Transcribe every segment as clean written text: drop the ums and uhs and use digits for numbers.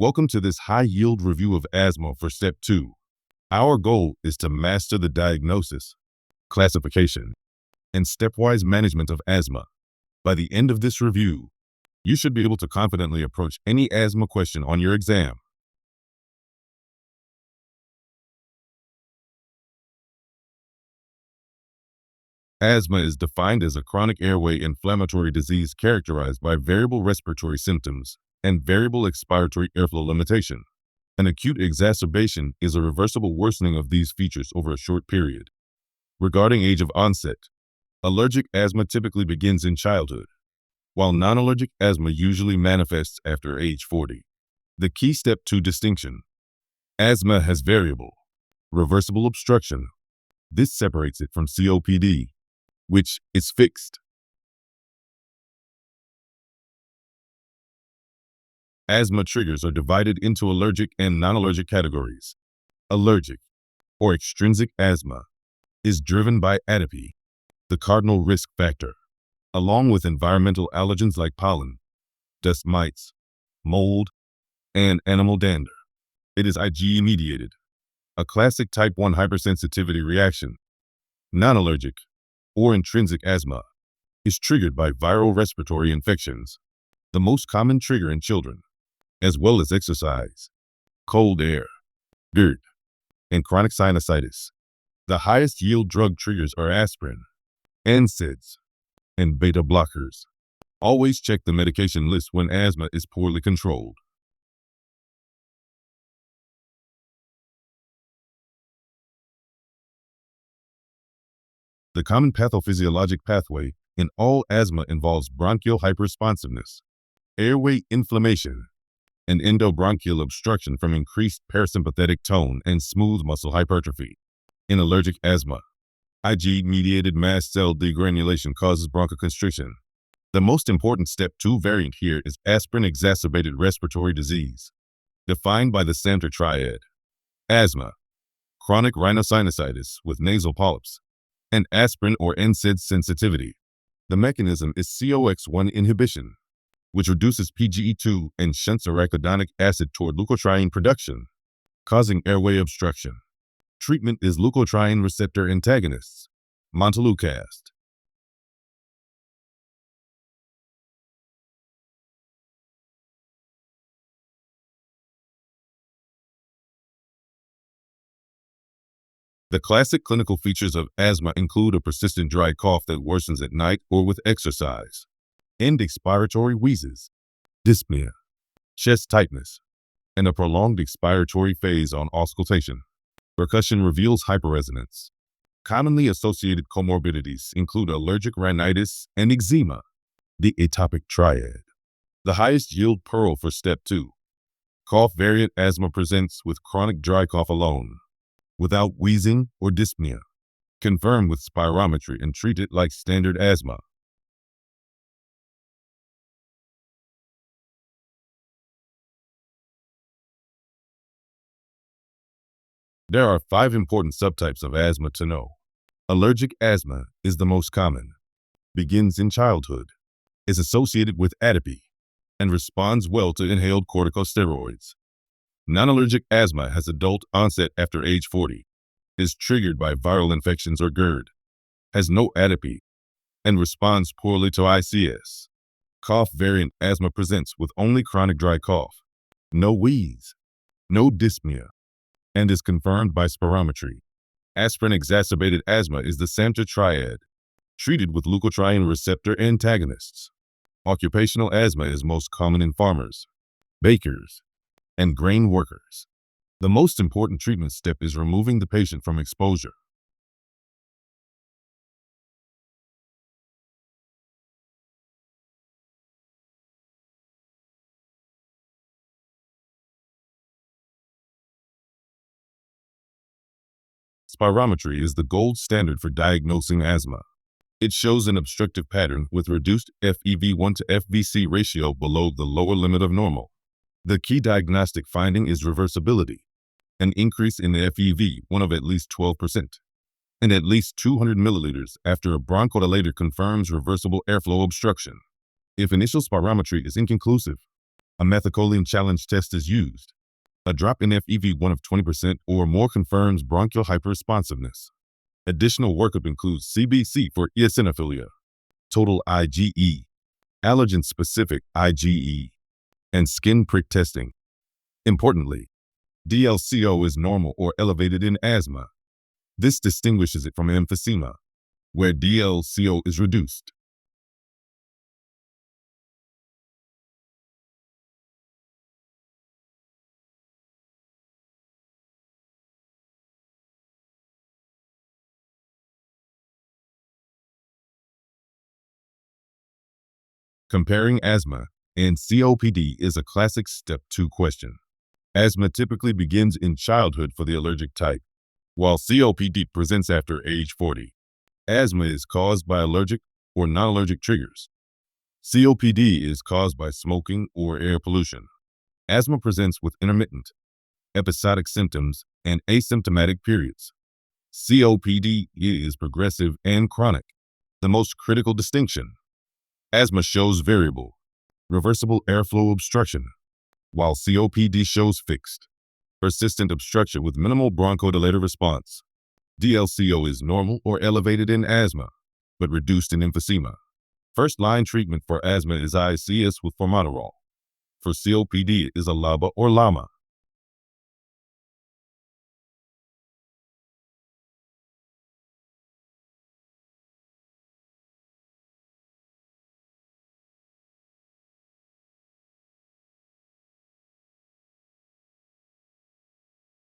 Welcome to this high-yield review of asthma for Step 2. Our goal is to master the diagnosis, classification, and stepwise management of asthma. By the end of this review, you should be able to confidently approach any asthma question on your exam. Asthma is defined as a chronic airway inflammatory disease characterized by variable respiratory symptoms and variable expiratory airflow limitation. An acute exacerbation is a reversible worsening of these features over a short period. Regarding age of onset, allergic asthma typically begins in childhood, while non-allergic asthma usually manifests after age 40. The key Step 2 distinction: asthma has variable, reversible obstruction. This separates it from COPD, which is fixed. Asthma triggers are divided into allergic and non-allergic categories. Allergic, or extrinsic asthma, is driven by atopy, the cardinal risk factor, along with environmental allergens like pollen, dust mites, mold, and animal dander. It is IgE-mediated, a classic type 1 hypersensitivity reaction. Non-allergic, or intrinsic asthma, is triggered by viral respiratory infections, the most common trigger in children, as well as exercise, cold air, GERD, and chronic sinusitis. The highest yield drug triggers are aspirin, NSAIDs, and beta blockers. Always check the medication list when asthma is poorly controlled. The common pathophysiologic pathway in all asthma involves bronchial hyperresponsiveness, airway inflammation, and endobronchial obstruction from increased parasympathetic tone and smooth muscle hypertrophy. In allergic asthma, IgE-mediated mast cell degranulation causes bronchoconstriction. The most important Step 2 variant here is aspirin-exacerbated respiratory disease, defined by the Samter triad: asthma, chronic rhinosinusitis with nasal polyps, and aspirin or NSAID sensitivity. The mechanism is COX-1 inhibition, which reduces PGE2 and shunts arachidonic acid toward leukotriene production, causing airway obstruction. Treatment is leukotriene receptor antagonists, montelukast. The classic clinical features of asthma include a persistent dry cough that worsens at night or with exercise, end expiratory wheezes, dyspnea, chest tightness, and a prolonged expiratory phase on auscultation. Percussion reveals hyperresonance. Commonly associated comorbidities include allergic rhinitis and eczema. The atopic triad. The highest yield pearl for Step 2. Cough variant asthma presents with chronic dry cough alone, without wheezing or dyspnea. Confirm with spirometry and treat it like standard asthma. There are 5 important subtypes of asthma to know. Allergic asthma is the most common, begins in childhood, is associated with atopy, and responds well to inhaled corticosteroids. Non-allergic asthma has adult onset after age 40, is triggered by viral infections or GERD, has no atopy, and responds poorly to ICS. Cough variant asthma presents with only chronic dry cough, no wheeze, no dyspnea, and is confirmed by spirometry. Aspirin-exacerbated asthma is the Samter triad, treated with leukotriene receptor antagonists. Occupational asthma is most common in farmers, bakers, and grain workers. The most important treatment step is removing the patient from exposure. Spirometry is the gold standard for diagnosing asthma. It shows an obstructive pattern with reduced FEV1 to FVC ratio below the lower limit of normal. The key diagnostic finding is reversibility, an increase in the FEV1 of at least 12%, and at least 200 milliliters after a bronchodilator confirms reversible airflow obstruction. If initial spirometry is inconclusive, A methacholine challenge test is used. A drop in FEV1 of 20% or more confirms bronchial hyperresponsiveness. Additional workup includes CBC for eosinophilia, total IgE, allergen-specific IgE, and skin prick testing. Importantly, DLCO is normal or elevated in asthma. This distinguishes it from emphysema, where DLCO is reduced. Comparing asthma and COPD is a classic step 2 question. Asthma typically begins in childhood for the allergic type, while COPD presents after age 40. Asthma is caused by allergic or non-allergic triggers. COPD is caused by smoking or air pollution. Asthma presents with intermittent, episodic symptoms and asymptomatic periods. COPD is progressive and chronic. The most critical distinction: asthma shows variable, reversible airflow obstruction, while COPD shows fixed, persistent obstruction with minimal bronchodilator response. DLCO is normal or elevated in asthma, but reduced in emphysema. First-line treatment for asthma is ICS with formoterol. For COPD is a LABA or LAMA.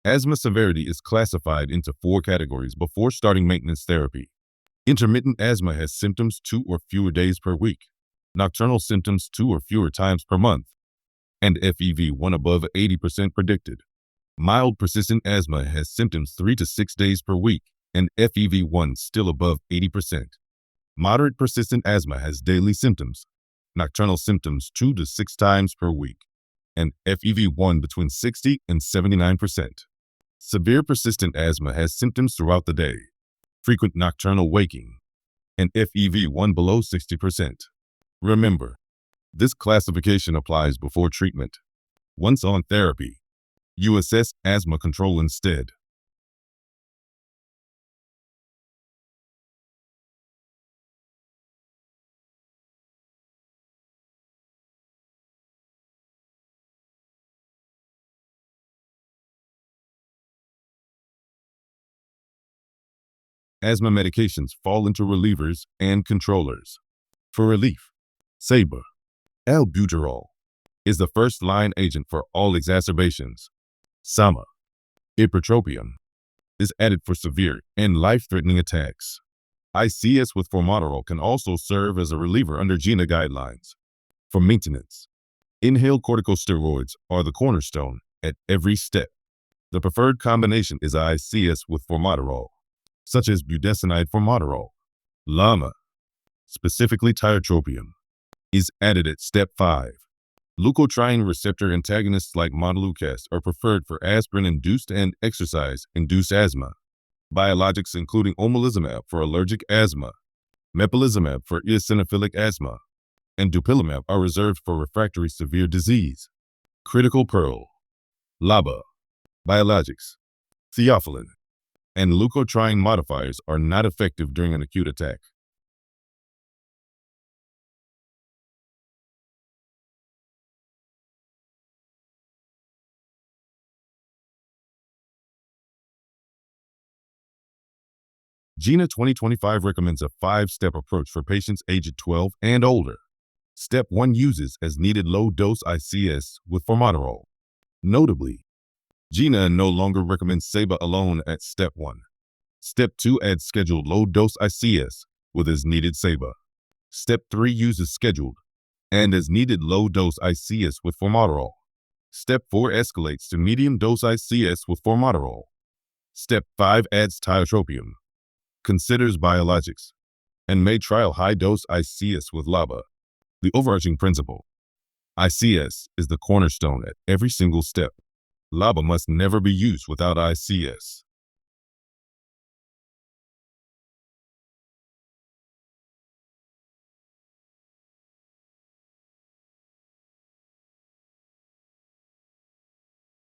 Asthma severity is classified into 4 categories before starting maintenance therapy. Intermittent asthma has symptoms 2 or fewer days per week, nocturnal symptoms 2 or fewer times per month, and FEV1 above 80% predicted. Mild persistent asthma has symptoms 3 to 6 days per week, and FEV1 still above 80%. Moderate persistent asthma has daily symptoms, nocturnal symptoms 2 to 6 times per week, and FEV1 between 60 and 79%. Severe persistent asthma has symptoms throughout the day, frequent nocturnal waking, and FEV1 below 60%. Remember, this classification applies before treatment. Once on therapy, you assess asthma control instead. Asthma medications fall into relievers and controllers. For relief, SABA, albuterol, is the first-line agent for all exacerbations. SAMA, ipratropium, is added for severe and life-threatening attacks. ICS with formoterol can also serve as a reliever under GINA guidelines. For maintenance, inhaled corticosteroids are the cornerstone at every step. The preferred combination is ICS with formoterol, such as budesonide formoterol. LAMA, specifically tiotropium, is added at step 5. Leukotriene receptor antagonists like montelukast are preferred for aspirin-induced and exercise-induced asthma. Biologics including omalizumab for allergic asthma, mepolizumab for eosinophilic asthma, and dupilumab are reserved for refractory severe disease. Critical Pearl, LABA, biologics, theophylline, and leukotriene modifiers are not effective during an acute attack. GINA 2025 recommends a 5-step approach for patients aged 12 and older. Step 1 uses as needed low-dose ICS with formoterol. Notably, GINA no longer recommends SABA alone at step 1. Step 2 adds scheduled low-dose ICS with as needed SABA. Step 3 uses scheduled and as needed low-dose ICS with formoterol. Step 4 escalates to medium-dose ICS with formoterol. Step 5 adds tiotropium, considers biologics, and may trial high-dose ICS with LABA. The overarching principle: ICS is the cornerstone at every single step. LABA must never be used without ICS.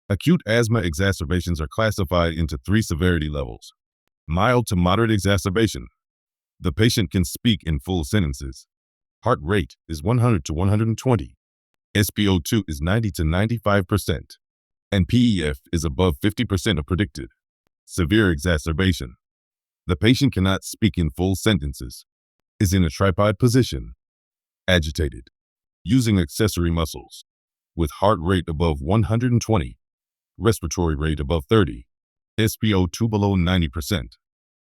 Acute asthma exacerbations are classified into 3 severity levels. Mild to moderate exacerbation. The patient can speak in full sentences. Heart rate is 100 to 120. SpO2 is 90 to 95%. And PEF is above 50% of predicted. Severe exacerbation. The patient cannot speak in full sentences. Is in a tripod position. Agitated. Using accessory muscles. With heart rate above 120. Respiratory rate above 30. SpO2 below 90%.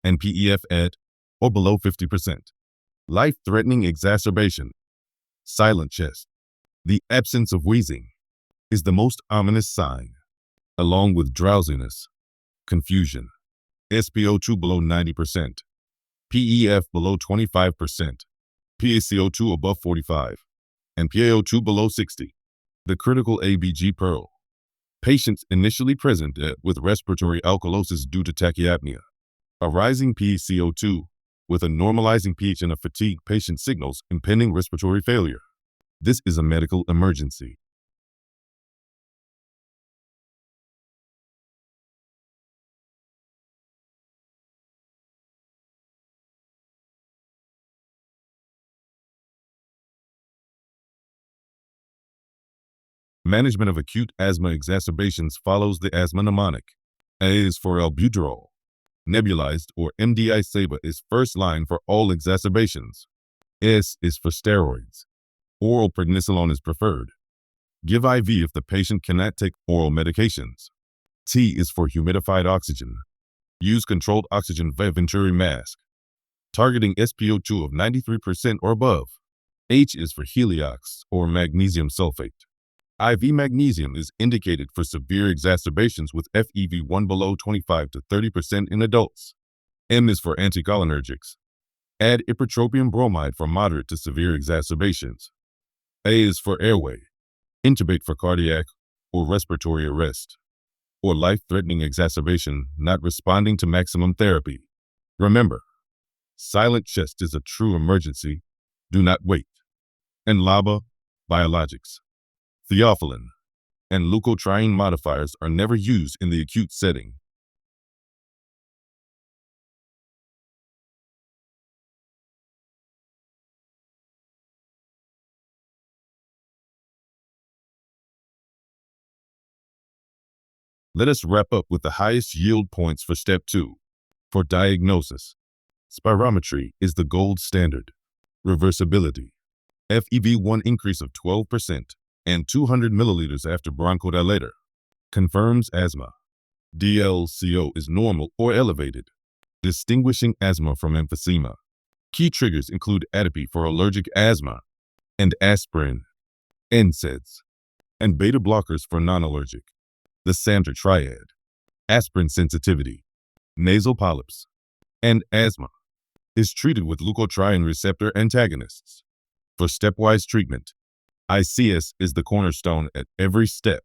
And PEF at or below 50%. Life-threatening exacerbation. Silent chest. The absence of wheezing is the most ominous sign, along with drowsiness, confusion, SpO2 below 90%, PEF below 25%, PaCO2 above 45, and PaO2 below 60. The critical ABG pearl. Patients initially present with respiratory alkalosis due to tachyapnea. A rising PaCO2 with a normalizing pH and a fatigue patient signals impending respiratory failure. This is a medical emergency. Management of acute asthma exacerbations follows the asthma mnemonic. A is for albuterol. Nebulized or MDI-SABA is first line for all exacerbations. S is for steroids. Oral prednisolone is preferred. Give IV if the patient cannot take oral medications. T is for humidified oxygen. Use controlled oxygen via Venturi mask, targeting SpO2 of 93% or above. H is for Heliox or magnesium sulfate. IV magnesium is indicated for severe exacerbations with FEV1 below 25 to 30% in adults. M is for anticholinergics. Add ipratropium bromide for moderate to severe exacerbations. A is for airway. Intubate for cardiac or respiratory arrest, or life-threatening exacerbation not responding to maximum therapy. Remember, silent chest is a true emergency. Do not wait. And LABA, biologics, theophylline, and leukotriene modifiers are never used in the acute setting. Let us wrap up with the highest yield points for Step 2. For diagnosis, spirometry is the gold standard. Reversibility, FEV1 increase of 12% and 200 milliliters after bronchodilator. Confirms asthma. DLCO is normal or elevated, distinguishing asthma from emphysema. Key triggers include atopy for allergic asthma, and aspirin, NSAIDs, and beta blockers for non-allergic. The Sandra triad, aspirin sensitivity, nasal polyps, and asthma, is treated with leukotriene receptor antagonists. For stepwise treatment, ICS is the cornerstone at every step,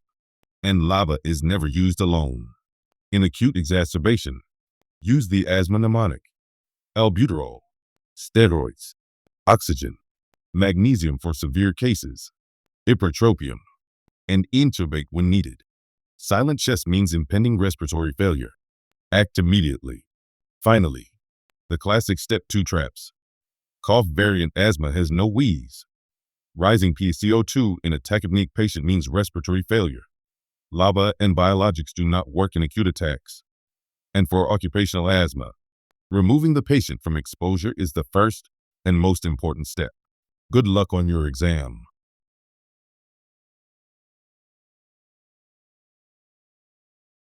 and LABA is never used alone. In acute exacerbation, use the asthma mnemonic: albuterol, steroids, oxygen, magnesium for severe cases, ipratropium, and intubate when needed. Silent chest means impending respiratory failure. Act immediately. Finally, the classic Step 2 traps. Cough variant asthma has no wheeze. Rising PaCO2 in a tachypneic patient means respiratory failure. LABA and biologics do not work in acute attacks. And for occupational asthma, removing the patient from exposure is the first and most important step. Good luck on your exam.